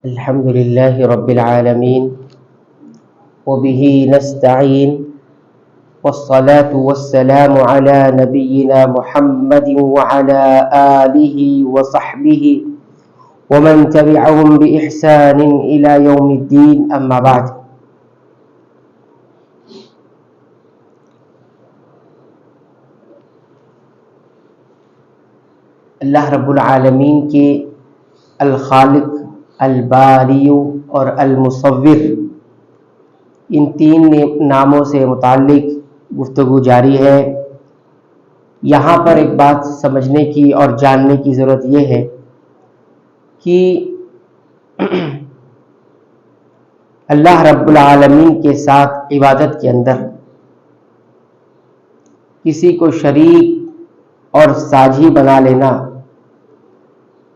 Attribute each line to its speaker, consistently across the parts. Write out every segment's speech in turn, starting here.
Speaker 1: الحمد لله رب العالمين وبه نستعين والصلاة والسلام على نبينا محمد وعلى آله وصحبه ومن تبعهم بإحسان إلى يوم الدين أما بعد. اللہ رب العالمین کے الخالق، الباری اور المصور، ان تین ناموں سے متعلق گفتگو جاری ہے. یہاں پر ایک بات سمجھنے کی اور جاننے کی ضرورت یہ ہے کہ اللہ رب العالمین کے ساتھ عبادت کے اندر کسی کو شریک اور ساجھی بنا لینا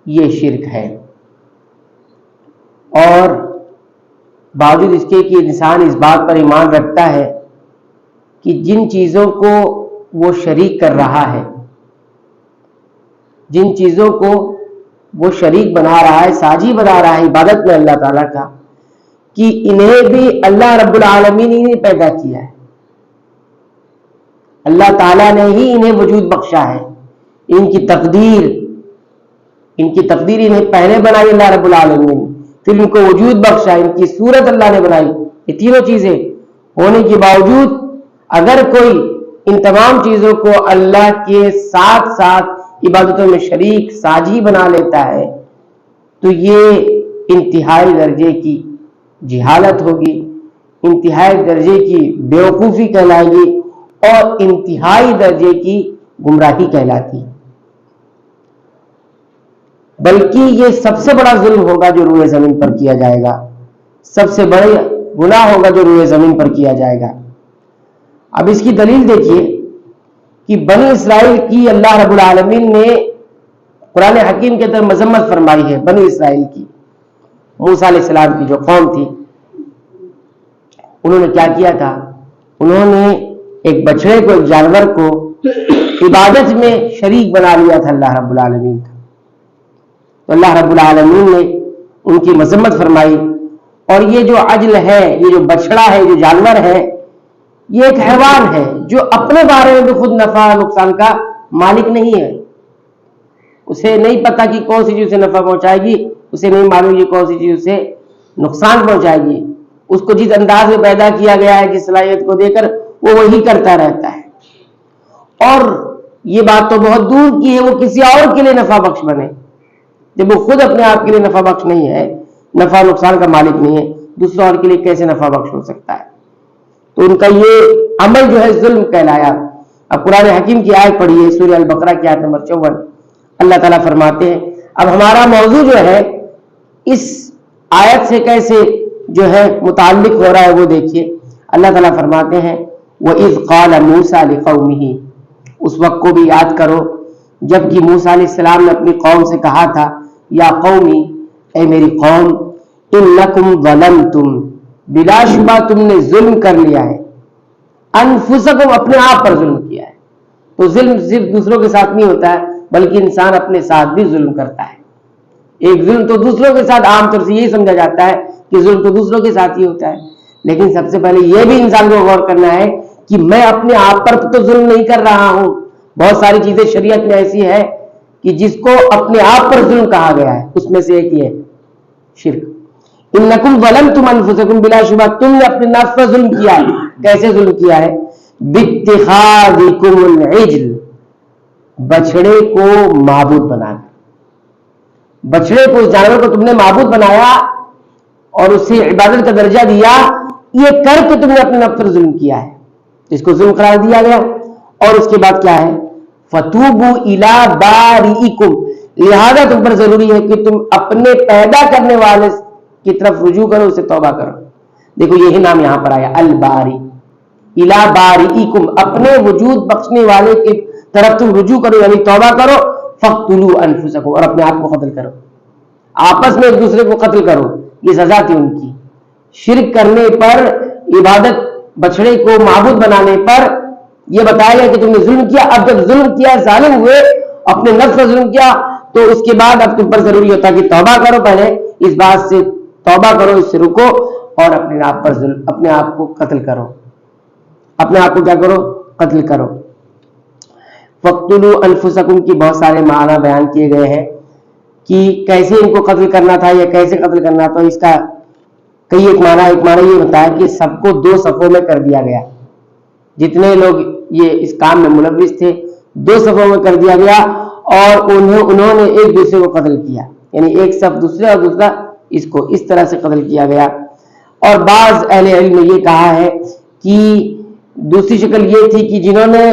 Speaker 1: یہ شرک ہے. اور باوجود اس کے کہ انسان اس بات پر ایمان رکھتا ہے کہ جن چیزوں کو وہ شریک کر رہا ہے، جن چیزوں کو وہ شریک بنا رہا ہے، ساجھی بنا رہا ہے عبادت میں اللہ تعالیٰ کا، کہ انہیں بھی اللہ رب العالمین ہی نے پیدا کیا ہے، اللہ تعالیٰ نے ہی انہیں وجود بخشا ہے. ان کی تقدیر انہیں پہلے بنائی اللہ رب العالمین نے، پھر ان کو وجود بخشا، ان کی صورت اللہ نے بنائی. یہ تینوں چیزیں ہونے کے باوجود اگر کوئی ان تمام چیزوں کو اللہ کے ساتھ ساتھ عبادتوں میں شریک ساجھی بنا لیتا ہے تو یہ انتہائی درجے کی جہالت ہوگی، انتہائی درجے کی بیوقوفی کہلائے گی اور انتہائی درجے کی گمراہی کہلاتی ہے. بلکہ یہ سب سے بڑا ظلم ہوگا جو روئے زمین پر کیا جائے گا، سب سے بڑے گناہ ہوگا جو روئے زمین پر کیا جائے گا. اب اس کی دلیل دیکھیے کہ بنی اسرائیل کی اللہ رب العالمین نے قرآن حکیم کے اندر مذمت فرمائی ہے. بنی اسرائیل کی، موسیٰ علیہ السلام کی جو قوم تھی، انہوں نے کیا کیا تھا؟ انہوں نے ایک بچڑے کو، ایک جانور کو عبادت میں شریک بنا لیا تھا اللہ رب العالمین کا. تو اللہ رب العالمین نے ان کی مذمت فرمائی. اور یہ جو عجل ہے، یہ جو بچڑا ہے، جو جانور ہے، یہ ایک حیوان ہے جو اپنے بارے میں بھی خود نفع نقصان کا مالک نہیں ہے. اسے نہیں پتا کہ کون سی چیز اسے نفع پہنچائے گی، اسے نہیں معلوم کہ کون سی چیز اسے نقصان پہنچائے گی. اس کو جس انداز میں پیدا کیا گیا ہے، جس صلاحیت کو دے کر، وہ وہی کرتا رہتا ہے. اور یہ بات تو بہت دور کی ہے وہ کسی اور کے لیے نفع بخش بنے، جب وہ خود اپنے آپ کے لیے نفع بخش نہیں ہے، نفع نقصان کا مالک نہیں ہے، دوسروں اور کے لیے کیسے نفع بخش ہو سکتا ہے؟ تو ان کا یہ عمل جو ہے ظلم کہلایا. اب قرآن حکیم کی آیت پڑھیے، سورہ البقرہ کی آیت نمبر 54. اللہ تعالیٰ فرماتے ہیں، اب ہمارا موضوع جو ہے اس آیت سے کیسے جو ہے متعلق ہو رہا ہے وہ دیکھیے. اللہ تعالیٰ فرماتے ہیں، وَإِذْ قَالَ مُوسَىٰ لِقَوْمِهِ، اس وقت کو بھی یاد کرو جب کہ موسیٰ علیہ السلام نے اپنی قوم سے کہا تھا، یا قومی، اے میری قوم، انکم ظلمتم، بلا شبہ تم نے ظلم کر لیا ہے، انفسکم، اپنے آپ پر ظلم کیا ہے. تو ظلم صرف دوسروں کے ساتھ نہیں ہوتا ہے بلکہ انسان اپنے ساتھ بھی ظلم کرتا ہے. ایک ظلم تو دوسروں کے ساتھ عام طور سے یہی سمجھا جاتا ہے کہ ظلم تو دوسروں کے ساتھ ہی ہوتا ہے، لیکن سب سے پہلے یہ بھی انسان کو غور کرنا ہے کہ میں اپنے آپ پر تو ظلم نہیں کر رہا ہوں. بہت ساری چیزیں شریعت میں ایسی ہے کہ جس کو اپنے آپ پر ظلم کہا گیا ہے، اس میں سے ایک یہ شرک. انکم ظلمتم انفسکم، بلا شبہ تم نے اپنے نفس پر ظلم کیا ہے. کیسے ظلم کیا ہے؟ باتخاذکم العجل، بچڑے کو معبود بنا کر، بچڑے کو، اس جانور کو تم نے معبود بنایا اور اسے عبادت کا درجہ دیا. یہ کر کے تم نے اپنے نفس پر ظلم کیا ہے، اس کو ظلم قرار دیا گیا. اور اس کے بعد کیا ہے؟ فَتُوبُوا إِلَىٰ بَارِئِكُمْ، لہذا تم پر ضروری ہے کہ تم اپنے پیدا کرنے والے کی طرف رجوع کرو، اسے توبہ کرو. دیکھو یہی نام یہاں پر آیا، الباری، اِلَىٰ بَارِئِكُمْ، اپنے وجود بخشنے والے کی طرف تم رجوع کرو، یعنی توبہ کرو. فَاقْتُلُوا أَنفُسَكُمْ، اور اپنے آپ کو قتل کرو، آپس میں ایک دوسرے کو قتل کرو. یہ سزا تھی ان کی. شرک کرنے پر، عبادت، بچڑے کو معبود بنانے پر یہ بتایا گیا کہ تم نے ظلم کیا. اب جب ظلم کیا، ظالم ہوئے، اپنے نفس پر ظلم کیا، تو اس کے بعد اب تم پر ضروری ہوتا کہ توبہ کرو پہلے، اس بات سے توبہ کرو، اس سے رکو اور اپنے آپ کو قتل کرو، اپنے آپ کو کیا کرو؟ قتل کرو۔ فَاقْتُلُوا أَنفُسَكُمْ کی بہت سارے معنی بیان کیے گئے ہیں کہ کیسے ان کو قتل کرنا تھا یا کیسے قتل کرنا تھا۔ اس کا کئی ایک معنی یہ بتایا کہ سب کو 2 صفوں میں کر دیا گیا، جتنے لوگ یہ اس کام میں ملوث تھے 2 صفوں میں کر دیا گیا، اور انہوں نے ایک دوسرے کو قتل کیا، یعنی ایک صف دوسرے اور دوسرا اس کو اس طرح سے قتل کیا گیا۔ اور بعض اہل علم نے یہ کہا ہے کہ دوسری شکل یہ تھی کہ جنہوں نے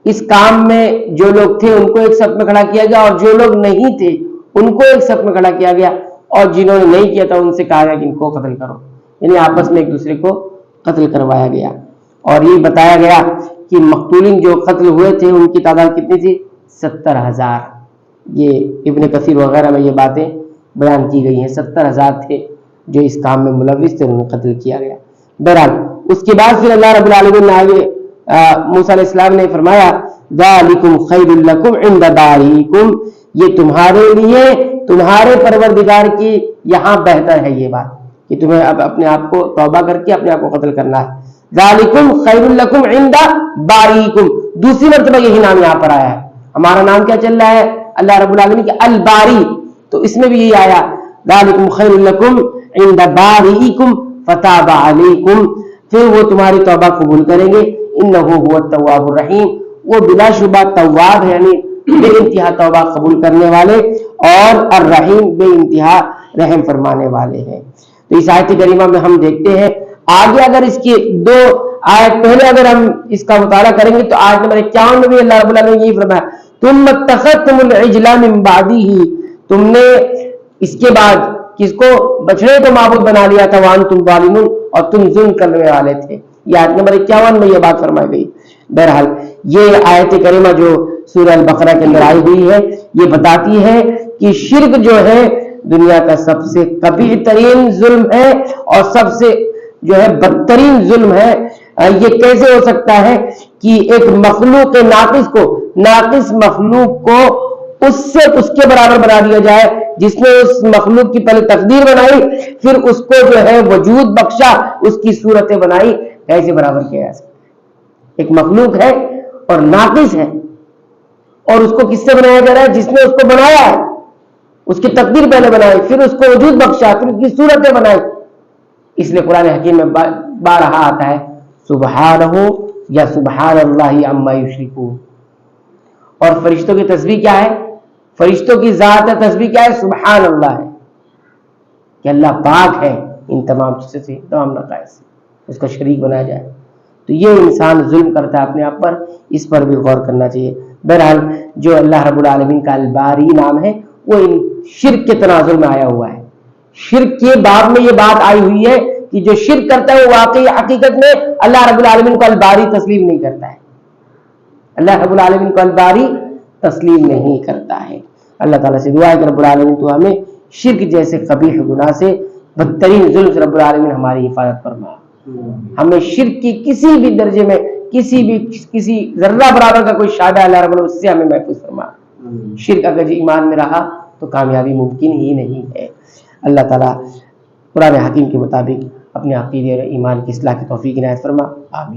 Speaker 1: اس کام میں جو لوگ تھے ان کو ایک صف میں کھڑا کیا گیا، اور جو لوگ نہیں تھے ان کو ایک صف میں کھڑا کیا گیا، اور جنہوں نے نہیں کیا تھا ان سے کہا گیا کہ ان کو قتل کرو، یعنی آپس میں ایک دوسرے کو قتل کروایا گیا۔ اور یہ بتایا گیا کہ مقتولین جو قتل ہوئے تھے ان کی تعداد کتنی تھی؟ 70,000۔ یہ ابن کثیر وغیرہ میں یہ باتیں بیان کی گئی ہیں، 70,000 تھے جو اس کام میں ملوث تھے، انہیں قتل کیا گیا۔ بہرحال اس کے بعد پھر اللہ رب العالمین نے آگے موسیٰ علیہ السلام نے فرمایا ذالکم خیر لکم عند بارئکم، یہ تمہارے لیے تمہارے پروردگار کی یہاں بہتر ہے یہ بات کہ تمہیں اب اپنے آپ کو توبہ کر کے اپنے آپ کو قتل کرنا ہے۔ ذالکم خیر لکم عند بارئکم، دوسری مرتبہ یہی نام یہاں پر آیا ہے۔ ہمارا نام کیا چل رہا ہے اللہ رب العالمین کے الباری، تو اس میں بھی یہی آیا ذالکم خیر لکم عند بارئکم فتاب علیکم، پھر وہ تمہاری توبہ قبول کریں گے، انہ هو التواب الرحیم، وہ بلا شبہ تواب ہے یعنی بے انتہا توبہ قبول کرنے والے، اور الرحیم بے انتہا رحم فرمانے والے ہیں۔ تو اس آیت کریمہ میں ہم دیکھتے ہیں آگے، اگر اس کی 2 آیت پہلے اگر ہم اس کا مطالعہ کریں گے تو آیت نمبر 51 میں بھی اللہ رب العالمین نے یہی فرمایا تم اتخذتم العجل من بعده، تم نے اس کے بعد کس کو؟ بچڑے کو معبود بنا لیا تھا، وانتم ظالمون، اور تم ظلم کرنے والے تھے۔ یہ آیت نمبر 51 میں یہ بات فرمائی گئی۔ بہرحال یہ آیت کریمہ جو سورہ البقرہ کے اندر آئی ہوئی ہے یہ بتاتی ہے کہ شرک جو ہے دنیا کا سب سے قبیح ترین ظلم ہے، اور سب سے جو ہے بدترین ظلم ہے۔ یہ کیسے ہو سکتا ہے کہ ایک مخلوق ناقص مخلوق کو اس کے برابر بنا دیا جائے، جس نے اس مخلوق کی پہلے تقدیر بنائی، پھر اس کو جو ہے وجود بخشا، اس کی صورتیں بنائی، کیسے برابر کیا جا سکتا ہے؟ ایک مخلوق ہے اور ناقص ہے، اور اس کو کس سے بنایا جا رہا ہے؟ جس نے اس کو بنایا ہے، اس کی تقدیر پہلے بنائی، پھر اس کو وجود بخشا، پھر اس کی صورتیں بنائی۔ اس لیے قرآن حکیم میں بارہا آتا ہے سبحانہ یا سبحان اللہ عما یشرکون۔ اور فرشتوں کی تسبیح کیا ہے؟ فرشتوں کی ذات تسبیح کیا ہے؟ سبحان اللہ ہے، کہ اللہ پاک ہے ان تمام چیزوں سے، تمام نقائص سے، اس کا شریک بنایا جائے۔ تو یہ انسان ظلم کرتا ہے اپنے آپ پر، اس پر بھی غور کرنا چاہیے۔ بہرحال جو اللہ رب العالمین کا الباری نام ہے وہ ان شرک کے تناظر میں آیا ہوا ہے۔ شرک کے باب میں یہ بات آئی ہوئی ہے کہ جو شرک کرتا ہے وہ واقعی حقیقت میں اللہ رب العالمین کو الباری تسلیم نہیں کرتا ہے، اللہ رب العالمین کو الباری تسلیم نہیں کرتا ہے۔ اللہ تعالیٰ سے دعا ہے کہ رب العالمین تو ہمیں شرک جیسے قبیح گناہ سے، بدترین ظلم سے رب العالمین ہماری حفاظت فرما، ہمیں شرک کی کسی بھی درجے میں کسی ذرہ برابر کا کوئی شائبہ اللہ رب العالمین اس سے ہمیں محفوظ فرما۔ شرک اگر ایمان میں رہا تو کامیابی ممکن ہی نہیں ہے۔ اللہ تعالیٰ قرآن حکیم کے مطابق اپنے عقیدے اور ایمان کی اصلاح کی توفیق عنایت فرما، آمین۔